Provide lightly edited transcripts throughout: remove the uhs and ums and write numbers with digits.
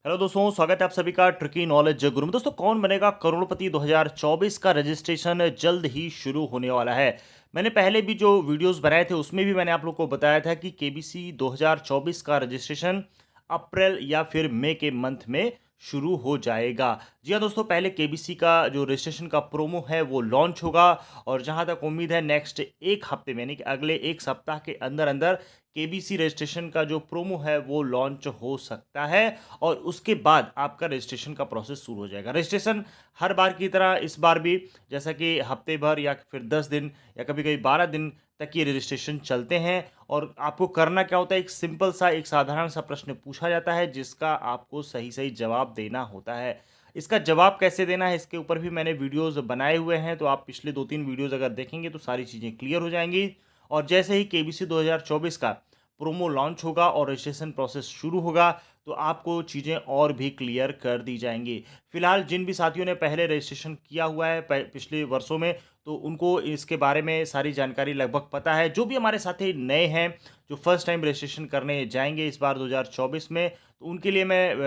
Hello दोस्तों, स्वागत है आप सभी का ट्रिकी नॉलेज गुरु में। दोस्तों, कौन बनेगा करोड़पति 2024 का रजिस्ट्रेशन जल्द ही शुरू होने वाला है। मैंने पहले भी जो वीडियोस बनाए थे उसमें भी मैंने आप लोग को बताया था कि केबीसी 2024 का रजिस्ट्रेशन अप्रैल या फिर मई के मंथ में शुरू हो जाएगा। जी हाँ दोस्तों, पहले केबीसी का जो रजिस्ट्रेशन का प्रोमो है वो लॉन्च होगा और जहाँ तक उम्मीद है नेक्स्ट एक हफ्ते में यानी कि अगले एक सप्ताह के अंदर अंदर केबीसी रजिस्ट्रेशन का जो प्रोमो है वो लॉन्च हो सकता है और उसके बाद आपका रजिस्ट्रेशन का प्रोसेस शुरू हो जाएगा। रजिस्ट्रेशन हर बार की तरह इस बार भी जैसा कि हफ्ते भर या फिर 10 दिन या कभी-कभी 12 दिन तक ये रजिस्ट्रेशन चलते हैं और आपको करना क्या होता है, एक सिंपल सा एक साधारण सा प्रश्न पूछा जाता है जिसका आपको सही-सही जवाब देना होता है। इसका जवाब कैसे देना है इसके ऊपर भी मैंने वीडियोज़ बनाए हुए हैं, तो आप पिछले 2-3 वीडियोज़ अगर देखेंगे तो सारी चीज़ें क्लियर हो जाएँगी। और जैसे ही केबीसी 2024 का प्रोमो लॉन्च होगा और रजिस्ट्रेशन प्रोसेस शुरू होगा तो आपको चीज़ें और भी क्लियर कर दी जाएंगी। फिलहाल जिन भी साथियों ने पहले रजिस्ट्रेशन किया हुआ है पिछले वर्षों में, तो उनको इसके बारे में सारी जानकारी लगभग पता है। जो भी हमारे साथी नए हैं जो फर्स्ट टाइम रजिस्ट्रेशन करने जाएंगे इस बार 2024 में, तो उनके लिए मैं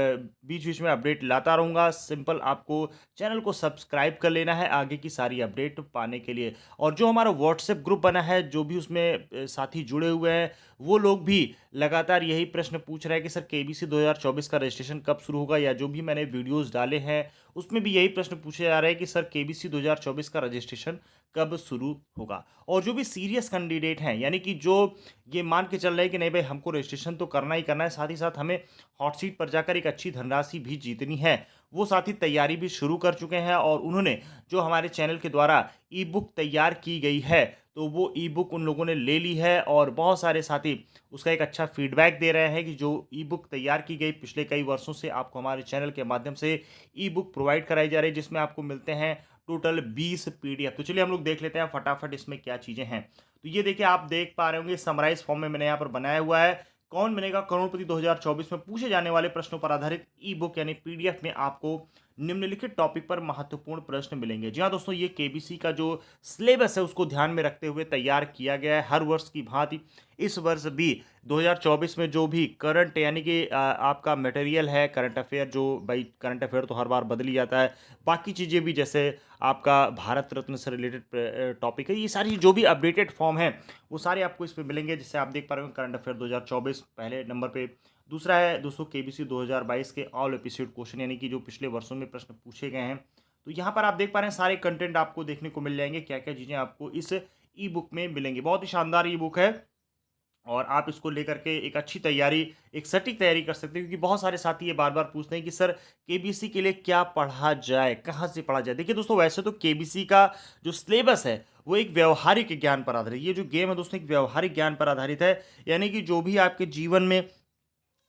बीच बीच में अपडेट लाता रहूँगा। सिंपल आपको चैनल को सब्सक्राइब कर लेना है आगे की सारी अपडेट पाने के लिए। और जो हमारा व्हाट्सएप ग्रुप बना है, जो भी उसमें साथी जुड़े हुए हैं, वो लोग भी लगातार यही प्रश्न पूछ रहे हैं कि सर केबीसी 2024 का रजिस्ट्रेशन कब शुरू होगा, या जो भी मैंने वीडियोस डाले हैं उसमें भी यही प्रश्न पूछे जा रहे हैं कि सर केबीसी 2024 का रजिस्ट्रेशन कब शुरू होगा। और जो भी सीरियस कैंडिडेट हैं, यानी कि जो ये मान के चल रहे हैं कि नहीं भाई हमको रजिस्ट्रेशन तो करना ही करना है, साथ ही साथ हमें हॉट सीट पर जाकर एक अच्छी धनराशि भी जीतनी है, वो साथी तैयारी भी शुरू कर चुके हैं और उन्होंने जो हमारे चैनल के द्वारा ई बुक तैयार की गई है तो वो ई बुक उन लोगों ने ले ली है और बहुत सारे साथी उसका एक अच्छा फीडबैक दे रहे हैं कि जो ई बुक तैयार की गई पिछले कई वर्षों से आपको हमारे चैनल के माध्यम से ई बुक प्रोवाइड कराई जा रही है, जिसमें आपको मिलते हैं टोटल 20 पीडीएफ। तो चलिए हम लोग देख लेते हैं फटाफट इसमें क्या चीज़ें हैं। तो ये देखिए, आप देख पा रहे होंगे समराइज फॉर्म में मैंने यहाँ पर बनाया हुआ है। कौन बनेगा करोड़पति 2024 में पूछे जाने वाले प्रश्नों पर आधारित ई बुक यानी पीडीएफ में आपको निम्नलिखित टॉपिक पर महत्वपूर्ण प्रश्न मिलेंगे। जी हाँ दोस्तों, ये केबीसी का जो सिलेबस है उसको ध्यान में रखते हुए तैयार किया गया है। हर वर्ष की भांति इस वर्ष भी 2024 में जो भी करंट यानी कि आपका मटेरियल है, करंट अफेयर, जो भाई करंट अफेयर तो हर बार बदल ही जाता है, बाकी चीज़ें भी जैसे आपका भारत रत्न से रिलेटेड टॉपिक है, ये सारी जो भी अपडेटेड फॉर्म है वो सारे आपको इसमें मिलेंगे। जैसे आप देख पा रहे हो करंट अफेयर 2024 पहले नंबर पे। दूसरा है दोस्तों केबीसी 2022 के ऑल एपिसोड क्वेश्चन, यानी कि जो पिछले वर्षों में प्रश्न पूछे गए हैं। तो यहाँ पर आप देख पा रहे हैं सारे कंटेंट आपको देखने को मिल जाएंगे, क्या क्या चीज़ें आपको इस ई बुक में मिलेंगी। बहुत ही शानदार ई बुक है और आप इसको लेकर के एक अच्छी तैयारी, एक सटीक तैयारी कर सकते हैं, क्योंकि बहुत सारे साथी ये बार-बार पूछते हैं कि सर केबीसी के लिए क्या पढ़ा जाए, कहाँ से पढ़ा जाए? देखिए दोस्तों, वैसे तो केबीसी का जो सिलेबस है वो एक व्यावहारिक ज्ञान पर आधारित है। ये जो गेम है दोस्तों एक व्यावहारिक ज्ञान पर आधारित है, यानी कि जो भी आपके जीवन में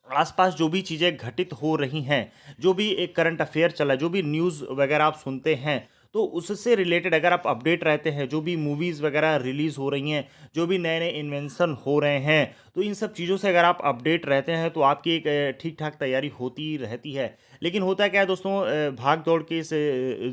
आसपास जो भी चीज़ें घटित हो रही हैं, जो भी एक करंट अफेयर चला है, जो भी न्यूज़ वगैरह आप सुनते हैं, तो उससे रिलेटेड अगर आप अपडेट रहते हैं, जो भी मूवीज़ वगैरह रिलीज़ हो रही हैं, जो भी नए-नए इन्वेंशन हो रहे हैं, तो इन सब चीज़ों से अगर आप अपडेट रहते हैं, तो आपकी एक ठीक-ठाक तैयारी होती रहती है। लेकिन होता क्या है दोस्तों, भाग-दौड़ की इस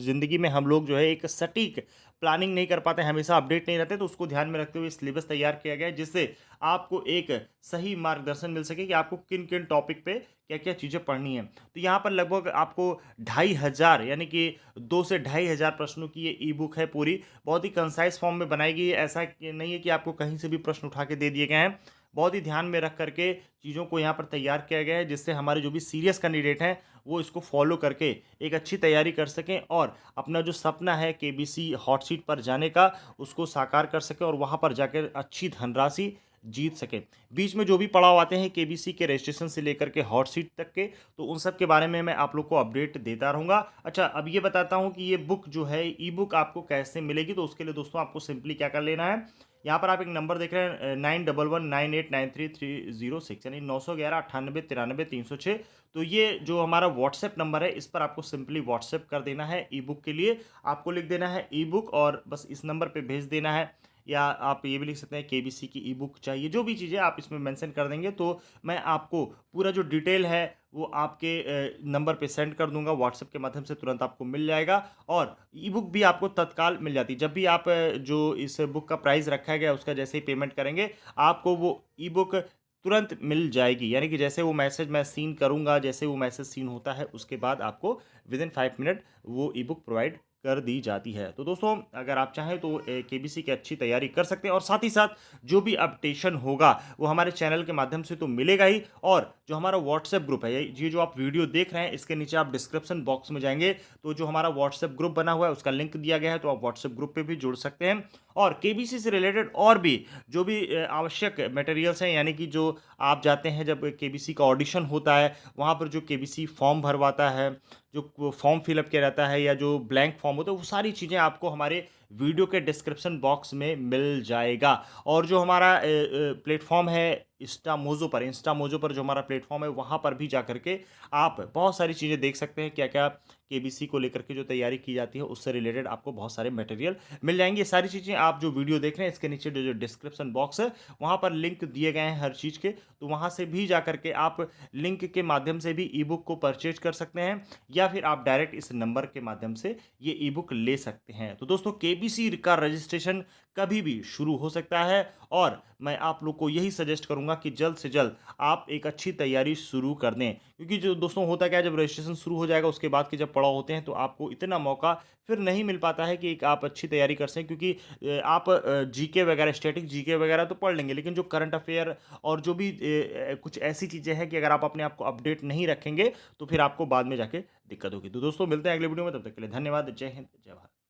ज़िंदगी में हम लोग जो है एक सटीक प्लानिंग नहीं कर पाते, हमेशा अपडेट नहीं रहते, तो उसको ध्यान में रखते हुए सिलेबस तैयार किया गया है, जिससे आपको एक सही मार्गदर्शन मिल सके कि आपको किन-किन टॉपिक पे क्या-क्या चीज़ें पढ़नी है। तो यहाँ पर लगभग आपको 2500 यानी कि 2 से 2500 प्रश्नों की ये ई बुक है पूरी। बहुत ही कंसाइज़ फॉर्म में बनाई गई है, ऐसा कि नहीं है कि आपको कहीं से भी प्रश्न उठा के दे दिए गए हैं। बहुत ही ध्यान में रख कर के चीज़ों को यहाँ पर तैयार किया गया है, जिससे हमारे जो भी सीरियस कैंडिडेट हैं, वो इसको फ़ॉलो करके एक अच्छी तैयारी कर सकें और अपना जो सपना है केबीसी हॉट सीट पर जाने का, उसको साकार कर सकें और वहाँ पर जाकर अच्छी धनराशि जीत सकें। बीच में जो भी पड़ाव आते हैं केबीसी के रजिस्ट्रेशन से लेकर के हॉट सीट तक के, तो उन सब के बारे में मैं आप लोग को अपडेट देता रहूँगा। अच्छा, अब ये बताता हूँ कि ये बुक जो है ई बुक आपको कैसे मिलेगी। तो उसके लिए दोस्तों आपको सिंपली क्या कर लेना है, यहाँ पर आप एक नंबर देख रहे हैं 9119893306, यानी 911 98 93 306। तो ये जो हमारा व्हाट्सएप नंबर है, इस पर आपको सिंपली व्हाट्सएप कर देना है ई बुक के लिए। आपको लिख देना है ई बुक और बस इस नंबर पे भेज देना है, या आप ये भी लिख सकते हैं केबीसी की ई बुक चाहिए। जो भी चीज़ें आप इसमें मेंशन कर देंगे तो मैं आपको पूरा जो डिटेल है वो आपके नंबर पे सेंड कर दूंगा, व्हाट्सएप के माध्यम से तुरंत आपको मिल जाएगा। और ई बुक भी आपको तत्काल मिल जाती है। जब भी आप जो इस बुक का प्राइस रखा गया उसका जैसे ही पेमेंट करेंगे, आपको वो ई बुक तुरंत मिल जाएगी। यानी कि जैसे वो मैसेज मैं सीन करूँगा, जैसे वो मैसेज सीन होता है उसके बाद आपको विदिन 5 मिनट वो ई बुक प्रोवाइड कर दी जाती है। तो दोस्तों अगर आप चाहें तो केबीसी की अच्छी तैयारी कर सकते हैं और साथ ही साथ जो भी अपडेशन होगा वो हमारे चैनल के माध्यम से तो मिलेगा ही, और जो हमारा व्हाट्सएप ग्रुप है, ये जो आप वीडियो देख रहे हैं इसके नीचे आप डिस्क्रिप्शन बॉक्स में जाएंगे तो जो हमारा व्हाट्सएप ग्रुप बना हुआ है उसका लिंक दिया गया है, तो आप व्हाट्सएप ग्रुप पे भी जुड़ सकते हैं। और केबीसी से रिलेटेड और भी जो भी आवश्यक मटेरियल्स हैं, यानी कि जो आप जाते हैं जब केबीसी का ऑडिशन होता है वहाँ पर जो केबीसी फॉर्म भरवाता है, जो फॉर्म फिलअप किया जाता है या जो ब्लैंक फॉर्म होता है, वो सारी चीज़ें आपको हमारे वीडियो के डिस्क्रिप्शन बॉक्स में मिल जाएगा। और जो हमारा प्लेटफॉर्म है इंस्टा मोजो पर जो हमारा प्लेटफॉर्म है वहाँ पर भी जा करके आप बहुत सारी चीज़ें देख सकते हैं, क्या क्या केबीसी को लेकर के जो तैयारी की जाती है उससे रिलेटेड आपको बहुत सारे मटेरियल मिल जाएंगे। ये सारी चीज़ें आप जो वीडियो देख रहे हैं इसके नीचे जो जो डिस्क्रिप्शन बॉक्स है वहाँ पर लिंक दिए गए हैं हर चीज़ के, तो वहाँ से भी जा करके आप लिंक के माध्यम से भी ई बुक को परचेज कर सकते हैं, या फिर आप डायरेक्ट इस नंबर के माध्यम से ये ई बुक ले सकते हैं। तो दोस्तों केबीसी का रजिस्ट्रेशन कभी भी शुरू हो सकता है, और मैं आप लोग को यही सजेस्ट करूंगा कि जल्द से जल्द आप एक अच्छी तैयारी शुरू कर दें, क्योंकि जो दोस्तों होता क्या है, जब रजिस्ट्रेशन शुरू हो जाएगा उसके बाद के जब पड़ाव होते हैं तो आपको इतना मौका फिर नहीं मिल पाता है कि एक आप अच्छी तैयारी कर सकें, क्योंकि आप जीके वगैरह, स्टैटिक जीके वगैरह तो पढ़ लेंगे, लेकिन जो करंट अफेयर और जो भी कुछ ऐसी चीज़ें हैं कि अगर आप अपने आप को अपडेट नहीं रखेंगे तो फिर आपको बाद में जाके दिक्कत होगी। तो दोस्तों मिलते हैं अगले वीडियो में, तब तक के लिए धन्यवाद। जय हिंद, जय भारत।